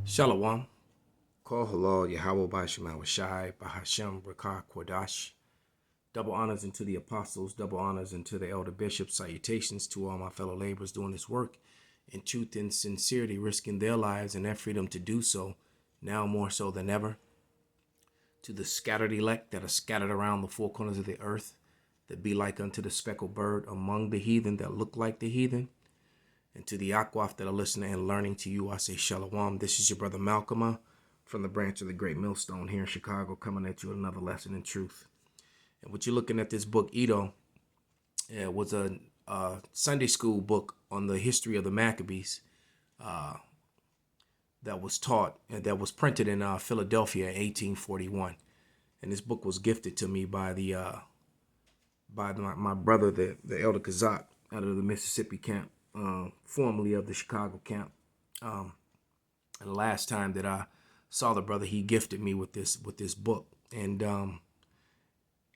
Shalom. Call halal Yahweh Bashim Shai Bahashem Rakah Kodash. Double honors unto the apostles, double honors unto the elder bishops. Salutations to all my fellow laborers doing this work in truth and sincerity, risking their lives and their freedom to do so, now more so than ever. To the scattered elect that are scattered around the four corners of the earth, that be like unto the speckled bird among the heathen that look like the heathen. And to the Akwaf that are listening and learning to you, I say Shalom. This is your brother Malcolm from the branch of the Great Millstone here in Chicago, coming at you with another lesson in truth. And what you're looking at, this book, Edo, was a Sunday school book on the history of the Maccabees that was taught and that was printed in Philadelphia in 1841. And this book was gifted to me by my brother, the Elder Kazak, out of the Mississippi camp, formerly of the Chicago camp. And the last time that I saw the brother, he gifted me with this book, and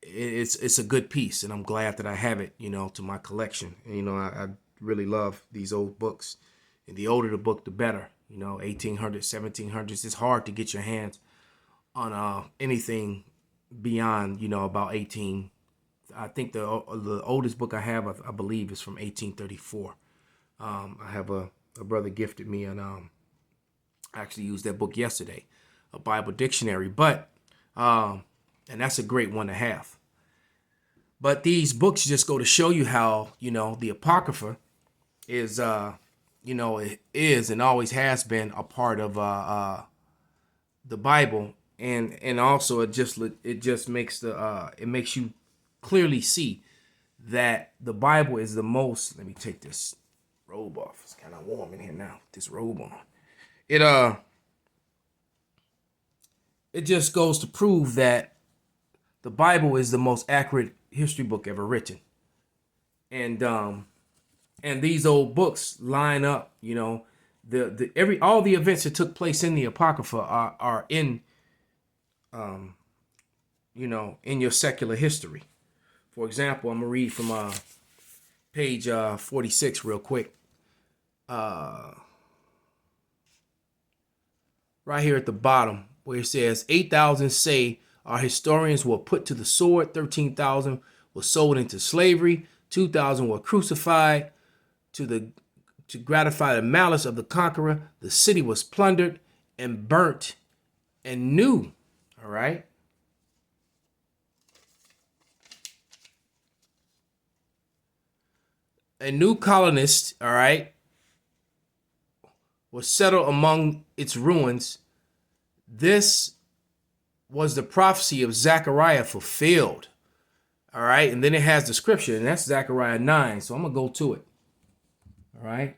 it's a good piece, and I'm glad that I have it, to my collection. And, I really love these old books, and the older the book, the better. 1800s, 1700s. It's hard to get your hands on anything beyond, about 18. I think the oldest book I have, I believe, is from 1834. I have a brother gifted me, and I actually used that book yesterday, a Bible dictionary. But and that's a great one to have. But these books just go to show you how, the Apocrypha is, it is and always has been a part of the Bible, and also it just makes it makes you clearly see that the Bible is the most. Let me take this robe off. It's kind of warm in here now with this robe on. It just goes to prove that the Bible is the most accurate history book ever written. And these old books line up, all the events that took place in the Apocrypha are in in your secular history. For example, I'm gonna read from page 46 real quick. Right here at the bottom, where it says 8,000 say our historians were put to the sword, 13,000 were sold into slavery, 2,000 were crucified to gratify the malice of the conqueror. The city was plundered and burnt anew. All right. A new colonist, all right, was settled among its ruins. This was the prophecy of Zechariah fulfilled. All right. And then it has the scripture, and that's Zechariah 9. So I'm going to go to it. All right.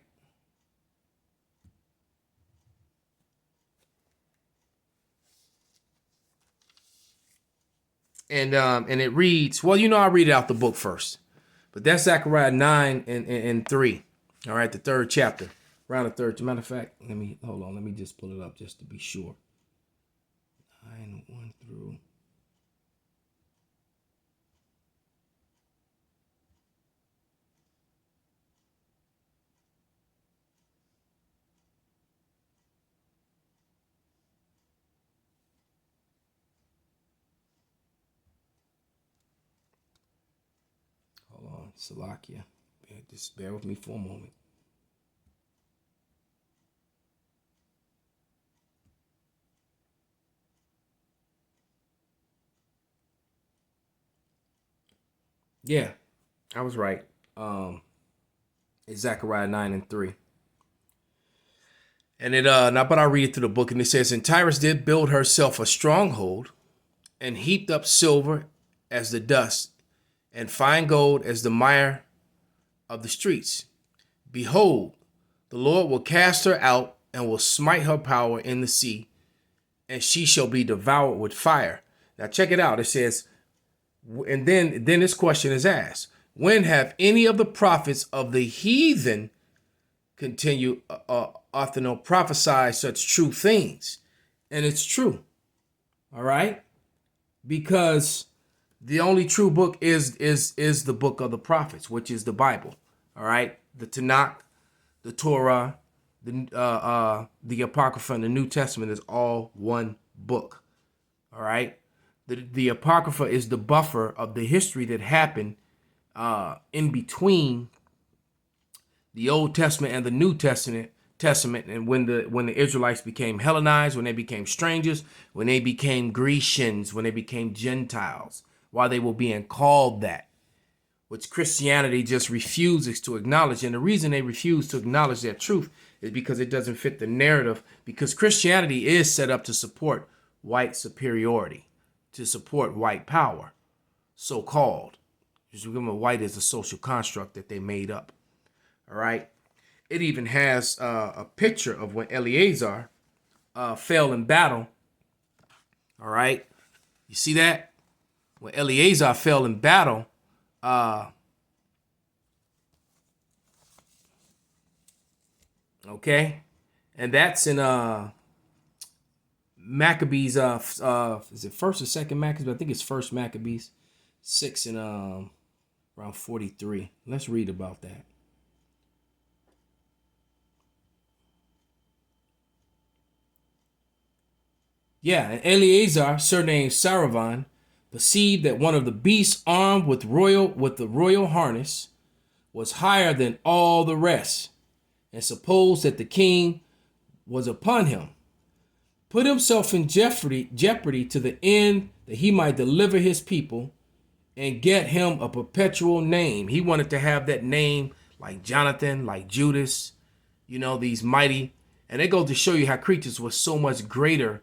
And it reads, well, I read it out the book first. But that's Zechariah 9 and 3. All right. The third chapter. Around the third. Matter of fact, hold on. Let me just pull it up just to be sure. 9, 1 through. Hold on. Salakia. Just bear with me for a moment. Yeah, I was right. It's Zechariah 9 and 3. And but I read through the book, and it says, and Tyrus did build herself a stronghold, and heaped up silver as the dust, and fine gold as the mire of the streets. Behold, the Lord will cast her out, and will smite her power in the sea, and she shall be devoured with fire. Now check it out. It says, and then this question is asked: when have any of the prophets of the heathen prophesy such true things? And it's true. All right, because the only true book is the book of the prophets, which is the Bible. All right, the Tanakh, the Torah, the Apocrypha and the New Testament is all one book. All right. The Apocrypha is the buffer of the history that happened in between the Old Testament and the New Testament, and when the Israelites became Hellenized, when they became strangers, when they became Grecians, when they became Gentiles, while they were being called that, which Christianity just refuses to acknowledge. And the reason they refuse to acknowledge that truth is because it doesn't fit the narrative, because Christianity is set up to support white superiority, to support white power, so-called. Just remember, white is a social construct that they made up. All right. It even has a picture of when Eleazar fell in battle. All right. You see that? When Eleazar fell in battle, okay. And that's in Maccabees, is it first or second Maccabees? I think it's first Maccabees 6 and around 43. Let's read about that. Yeah, and Eleazar, surnamed Saravan, perceived that one of the beasts armed with the royal harness was higher than all the rest, and supposed that the king was upon him, put himself in jeopardy to the end that he might deliver his people and get him a perpetual name. He wanted to have that name like Jonathan, like Judas, these mighty. And it goes to show you how creatures were so much greater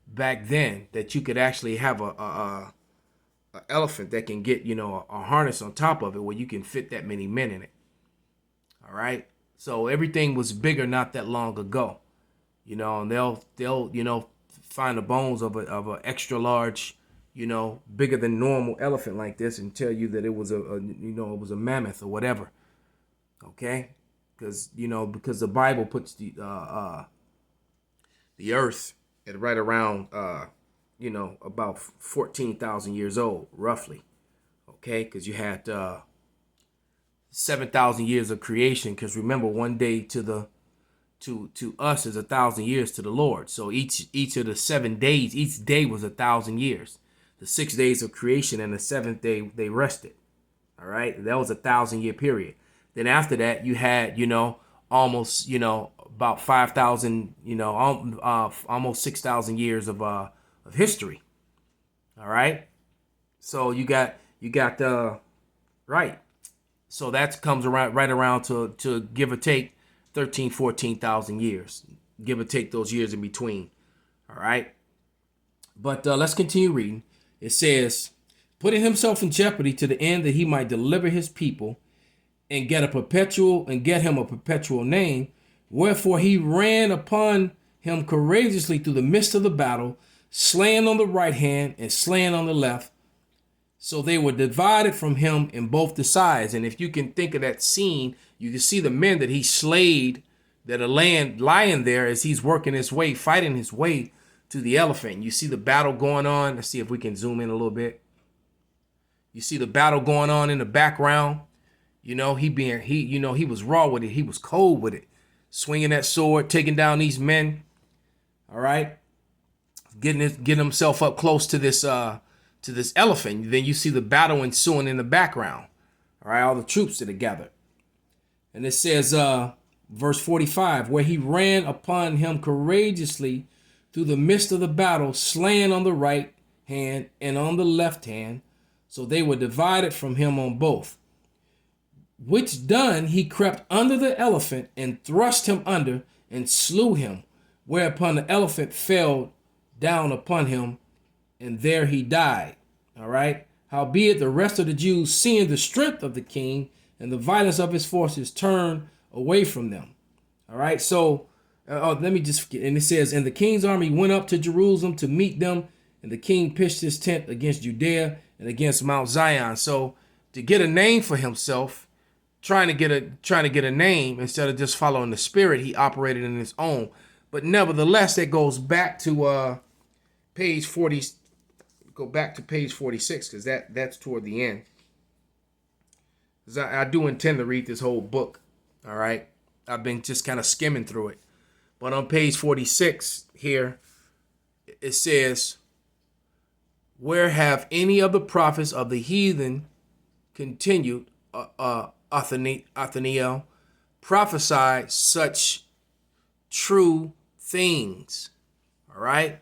back then that you could actually have a elephant that can get, a harness on top of it where you can fit that many men in it. All right. So everything was bigger not that long ago, and they'll find the bones of a extra large, bigger than normal elephant like this and tell you that it was it was a mammoth or whatever. Okay. Because the Bible puts the earth at right around, about 14,000 years old, roughly. Okay. Because you had 7,000 years of creation. Because remember, one day to us is 1,000 years to the Lord. So each of the 7 days, each day was 1,000 years. The 6 days of creation and the seventh day they rested. All right. That was 1,000-year period. Then after that, you had, almost, about 5,000, almost 6,000 years of history. All right. So you got right. So that comes around right around to give or take 14,000 years, give or take those years in between. All right. But let's continue reading. It says, putting himself in jeopardy to the end that he might deliver his people and get him a perpetual name. Wherefore he ran upon him courageously through the midst of the battle, slaying on the right hand and slaying on the left. So they were divided from him in both the sides. And if you can think of that scene, you can see the men that he slayed that are lying there as he's working his way, fighting his way to the elephant. You see the battle going on. Let's see if we can zoom in a little bit. You see the battle going on in the background. He was raw with it. He was cold with it. Swinging that sword, taking down these men. All right. Getting himself up close to this elephant. Then you see the battle ensuing in the background. All right. All the troops that are gathered. And it says, verse 45, where he ran upon him courageously through the midst of the battle, slaying on the right hand and on the left hand. So they were divided from him on both. Which done, he crept under the elephant and thrust him under and slew him, whereupon the elephant fell down upon him, and there he died. All right. Howbeit the rest of the Jews, seeing the strength of the king and the violence of his forces, turned away from them. All right. So let me just, and it says, and the king's army went up to Jerusalem to meet them, and the king pitched his tent against Judea and against Mount Zion. So to get a name for himself, trying to get a name instead of just following the spirit, he operated in his own. But nevertheless, that goes back to page 40. Go back to page 46 because that's toward the end. Because I do intend to read this whole book. All right, I've been just kind of skimming through it. But on page 46 here, it says, where have any of the prophets of the heathen continued, Othniel, prophesied such true things? All right?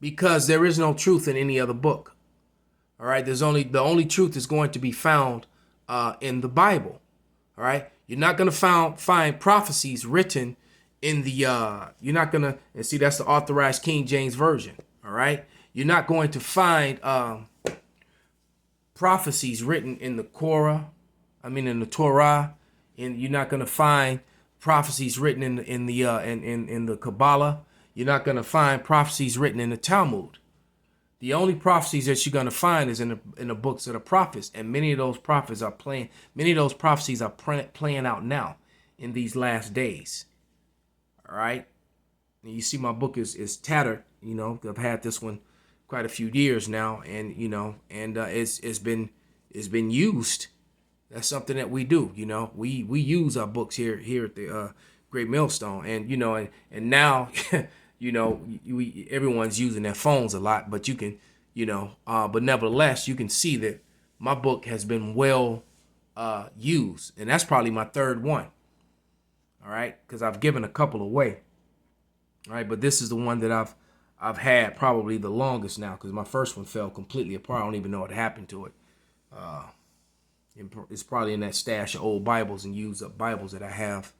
Because there is no truth in any other book. All right? The only truth is going to be found in the Bible. All right? You're not going to find prophecies written in the you're not going to, and see, that's the authorized King James version. All right? You're not going to find prophecies written in the in the Torah, and you're not going to find prophecies written in the Kabbalah. You're not going to find prophecies written in the Talmud. The only prophecies that you're going to find is in the books of the prophets, and many of those prophecies are playing out now in these last days. All right, and you see my book is tattered. You know, I've had this one quite a few years now, and it's been used. That's something that we do. You know, we use our books here at the Great Millstone, and now everyone's using their phones a lot, but you can but nevertheless you can see that my book has been well used, and that's probably my third one. All right, because I've given a couple away. All right, but this is the one that I've had probably the longest now, because my first one fell completely apart. I don't even know what happened to it. It's probably in that stash of old Bibles and used up Bibles that I have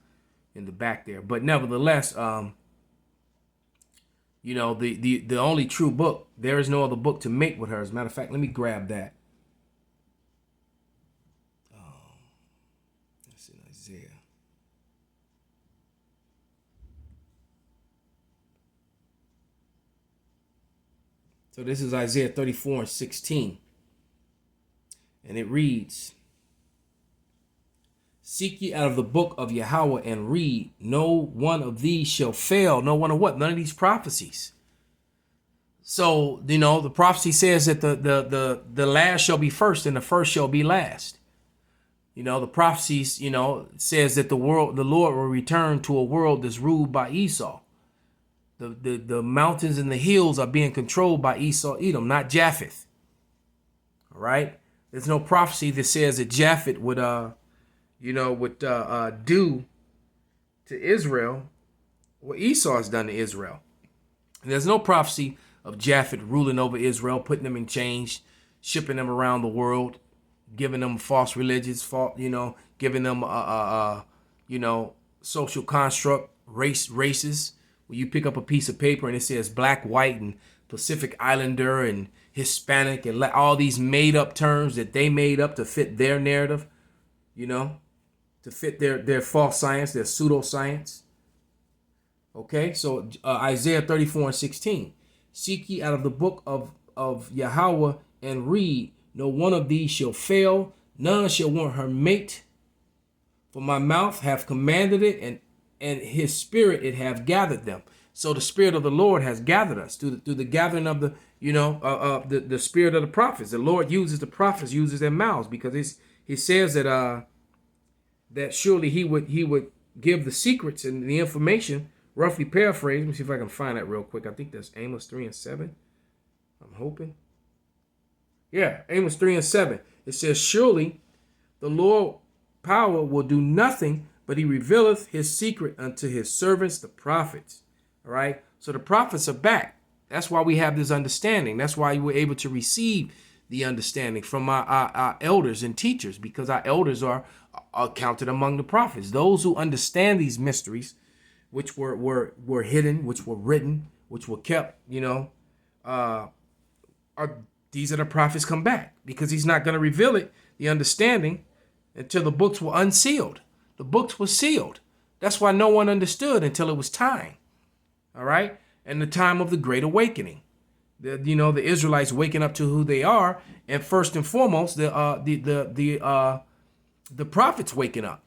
in the back there. But nevertheless, the only true book, there is no other book to make with her. As a matter of fact, let me grab that. That's in Isaiah. So this is Isaiah 34:16. And it reads, seek ye out of the book of Yahweh and read. No one of these shall fail. No one of what? None of these prophecies. So, the prophecy says that the last shall be first and the first shall be last. The prophecies, says that the Lord will return to a world that's ruled by Esau. The mountains and the hills are being controlled by Esau, Edom, not Japheth. All right. There's no prophecy that says that Japheth would do to Israel what Esau has done to Israel. And there's no prophecy of Japheth ruling over Israel, putting them in chains, shipping them around the world, giving them false religions, giving them social construct, races. When you pick up a piece of paper and it says black, white, and Pacific Islander and Hispanic and all these made up terms that they made up to fit their narrative, to fit their false science, their pseudoscience. Okay, so Isaiah 34:16. Seek ye out of the book of Yahweh and read. No one of these shall fail, none shall want her mate. For my mouth hath commanded it, and his spirit it hath gathered them. So the spirit of the Lord has gathered us through the gathering of the spirit of the prophets. The Lord uses the prophets, uses their mouths, because he says that surely he would give the secrets and the information. Roughly paraphrase. Let me see if I can find that real quick. I think that's Amos 3:7. I'm hoping. Yeah, Amos 3:7. It says, surely the Lord power will do nothing, but he revealeth his secret unto his servants, the prophets. All right. So the prophets are back. That's why we have this understanding. That's why we're able to receive the understanding from our elders and teachers, because our elders are counted among the prophets. Those who understand these mysteries, which were hidden, which were written, which were kept, these are the prophets come back, because he's not going to reveal it, the understanding, until the books were unsealed. The books were sealed. That's why no one understood until it was time. All right. And the time of the Great Awakening, the Israelites waking up to who they are, and first and foremost, the prophets waking up.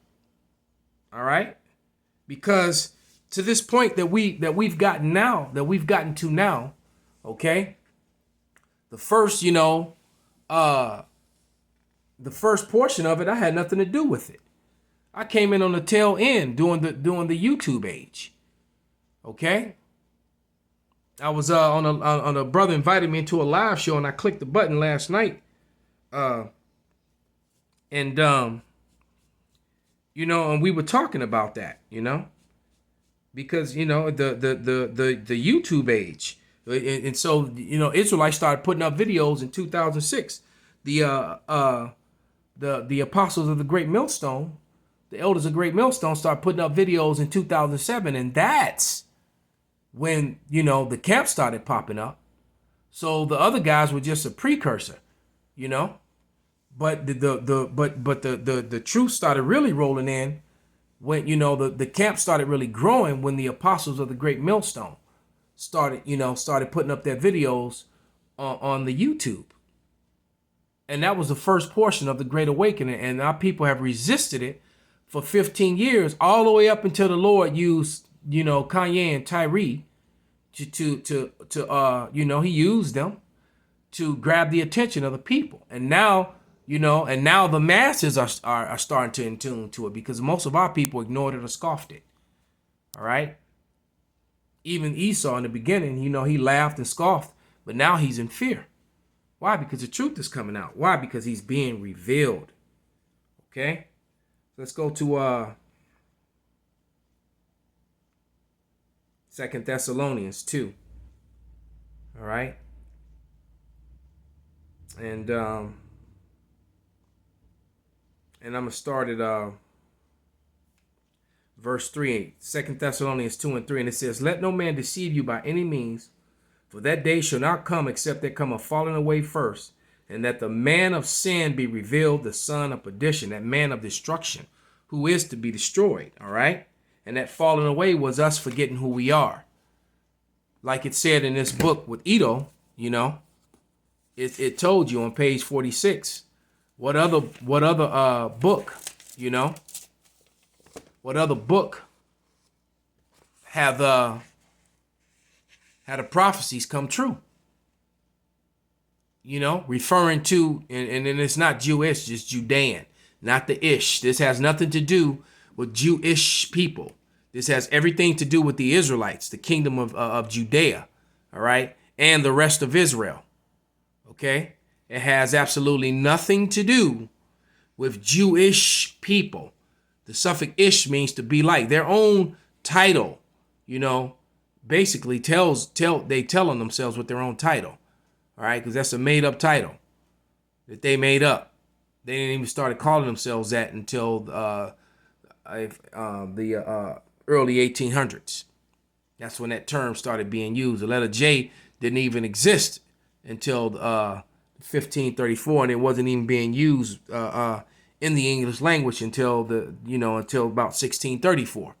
All right. Because to this point that we've gotten to now, okay. The first, the first portion of it, I had nothing to do with it. I came in on the tail end during the YouTube age. Okay. I was on a brother invited me into a live show, and I clicked the button last night. And and we were talking about that, because the YouTube age, and so Israelites started putting up videos in 2006. The apostles of the Great Millstone, the elders of Great Millstone, started putting up videos in 2007, and that's when the camp started popping up. So the other guys were just a precursor, but the truth started really rolling in when the camp started really growing, when the apostles of the Great Millstone started putting up their videos on the YouTube. And that was the first portion of the Great Awakening, and our people have resisted it for 15 years, all the way up until the Lord used Kanye and Tyree to he used them to grab the attention of the people. And now the masses are starting to in tune to it, because most of our people ignored it or scoffed it. All right. Even Esau in the beginning, he laughed and scoffed, but now he's in fear. Why? Because the truth is coming out. Why? Because he's being revealed. Okay. Let's go to 2 Thessalonians 2. All right. And I'm going to start at verse 3, 2 Thessalonians 2 and 3. And it says, "Let no man deceive you by any means, for that day shall not come except there come a falling away first, and that the man of sin be revealed, the son of perdition," that man of destruction, who is to be destroyed. All right. And that falling away was us forgetting who we are. Like it said in this book with Edo, it told you on page 46. What other book, what other book had the prophecies come true? Referring to, and it's not Jewish, just Judean, not the Ish. This has nothing to do with Jewish people. This has everything to do with the Israelites, the kingdom of Judea, all right, and the rest of Israel. Okay, it has absolutely nothing to do with Jewish people. The suffix ish means to be like. Their own title, basically they tell on themselves with their own title. All right, because that's a made up title that they made up. They didn't even start calling themselves that until the early 1800s. That's when that term started being used. The letter J didn't even exist until 1534, and it wasn't even being used in the English language until about 1634.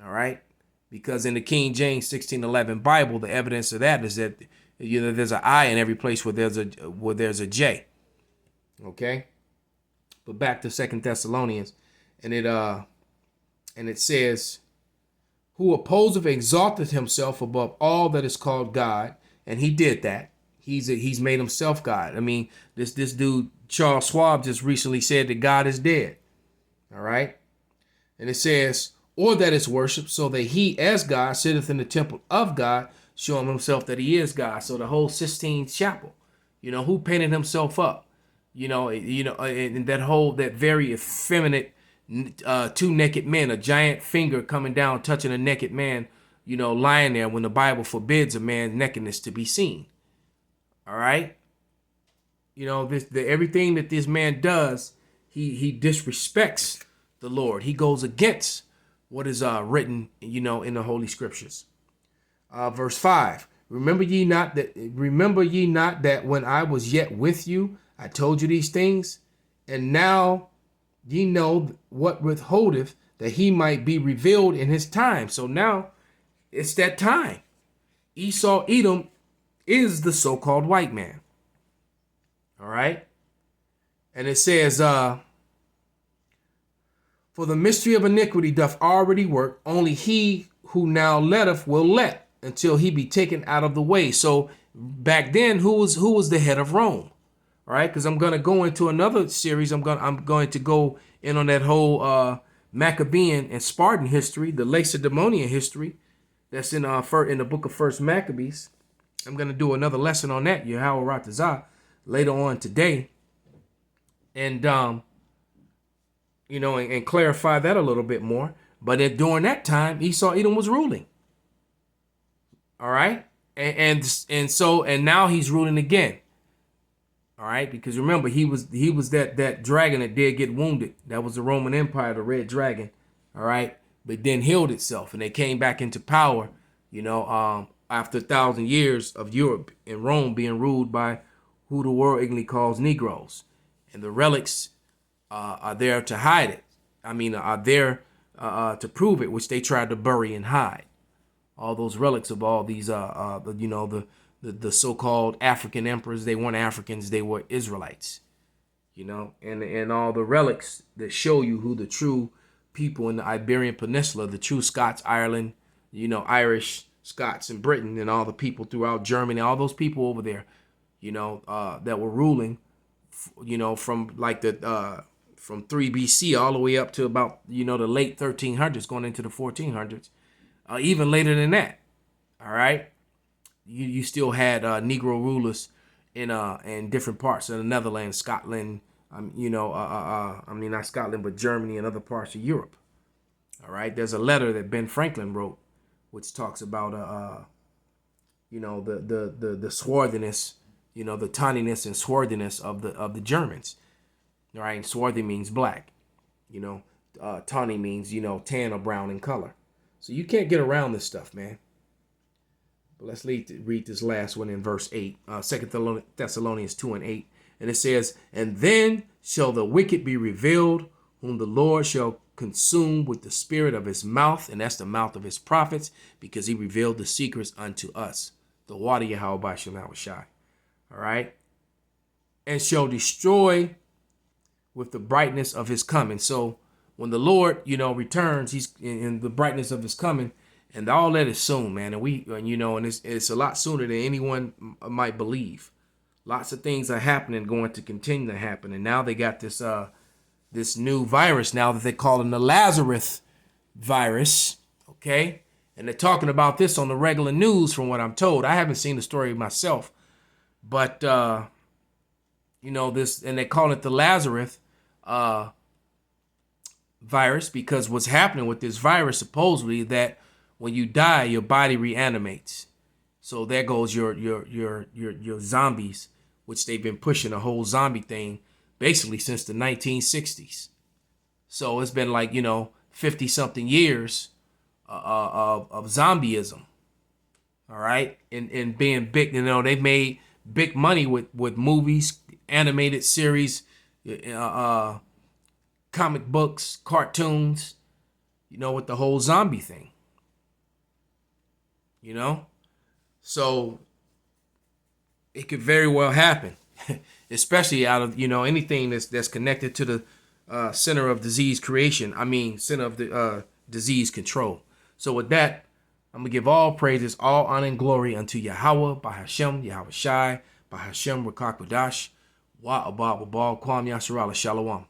All right, because in the King James 1611 Bible, the evidence of that is that there's an I in every place where there's a J. Okay, but back to 2 Thessalonians, and it says, "Who opposeth exalteth himself above all that is called God," and he did that. He's made himself God. I mean, this dude Charles Schwab just recently said that God is dead. All right, and it says, "Or that is worshipped, so that he as God sitteth in the temple of God, showing himself that he is God." So the whole Sistine Chapel, who painted himself up, and that very effeminate two naked men, a giant finger coming down touching a naked man, lying there, when the Bible forbids a man's nakedness to be seen. All right, everything that this man does, he disrespects the Lord. He goes against what is written, in the Holy Scriptures. Verse 5. Remember ye not that when I was yet with you, I told you these things, and now ye know what withholdeth, that he might be revealed in his time. So now it's that time. Esau, Edom, is the so-called white man. All right. And it says, "For the mystery of iniquity doth already work, only he who now letteth will let, until he be taken out of the way." So back then, who was the head of Rome? All right, because I'm going to go into another series. I'm going to go in on that whole Maccabean and Spartan history, the Lacedaemonian history, that's in the book of First Maccabees. I'm gonna do another lesson on that, Yahweh Ratazah, later on today, and and clarify that a little bit more. But during that time, Esau Edom was ruling. All right, and now he's ruling again. All right, because remember he was that dragon that did get wounded. That was the Roman Empire, the red dragon. All right, but then healed itself, and they came back into power. After 1,000 years of Europe and Rome being ruled by who the world ignorantly calls Negroes, and the relics are there to hide it. Are there to prove it, which they tried to bury and hide. All those relics of all these, the so-called African emperors. They weren't Africans, they were Israelites. And all the relics that show you who the true people in the Iberian Peninsula, the true Scots, Ireland, Irish, Scots, and Britain, and all the people throughout Germany, all those people over there, that were ruling, from like from 3 BC all the way up to about, the late 1300s, going into the 1400s, even later than that. All right. You still had Negro rulers in different parts of the Netherlands, Scotland, not Scotland, but Germany and other parts of Europe. All right. There's a letter that Ben Franklin wrote, which talks about, the swarthiness, the tawniness and swarthiness of the Germans. All right. And swarthy means black. Tawny means, tan or brown in color. So you can't get around this stuff, man. But let's read this last one in verse 8, 2 Thessalonians 2:8. And it says, "And then shall the wicked be revealed, whom the Lord shall consume with the spirit of his mouth," and that's the mouth of his prophets, because he revealed the secrets unto us. The water Yahweh Shema Shai. All right. "And shall destroy with the brightness of his coming." So when the Lord, returns, he's in the brightness of his coming, and all that is soon, man. And it's a lot sooner than anyone might believe. Lots of things are happening, going to continue to happen. And now they got this new virus now that they're calling the Lazarus virus. Okay. And they're talking about this on the regular news from what I'm told. I haven't seen the story myself, but, this, and they call it the Lazarus, virus, because what's happening with this virus supposedly that when you die, your body reanimates. So there goes your zombies, which they've been pushing the whole zombie thing basically since the 1960s. So it's been like 50 something years of zombieism. All right, and being big, they've made big money with movies, animated series, comic books, cartoons, with the whole zombie thing. So it could very well happen, especially out of, anything that's connected to the center of disease creation. Center of the disease control. So with that, I'm going to give all praises, all honor and glory unto Yahweh, Bahashem, Yahweh Shai, Bahashem, Rakakwadash, Wa Abba, Babal, Kwam, Yasharala, Shalom.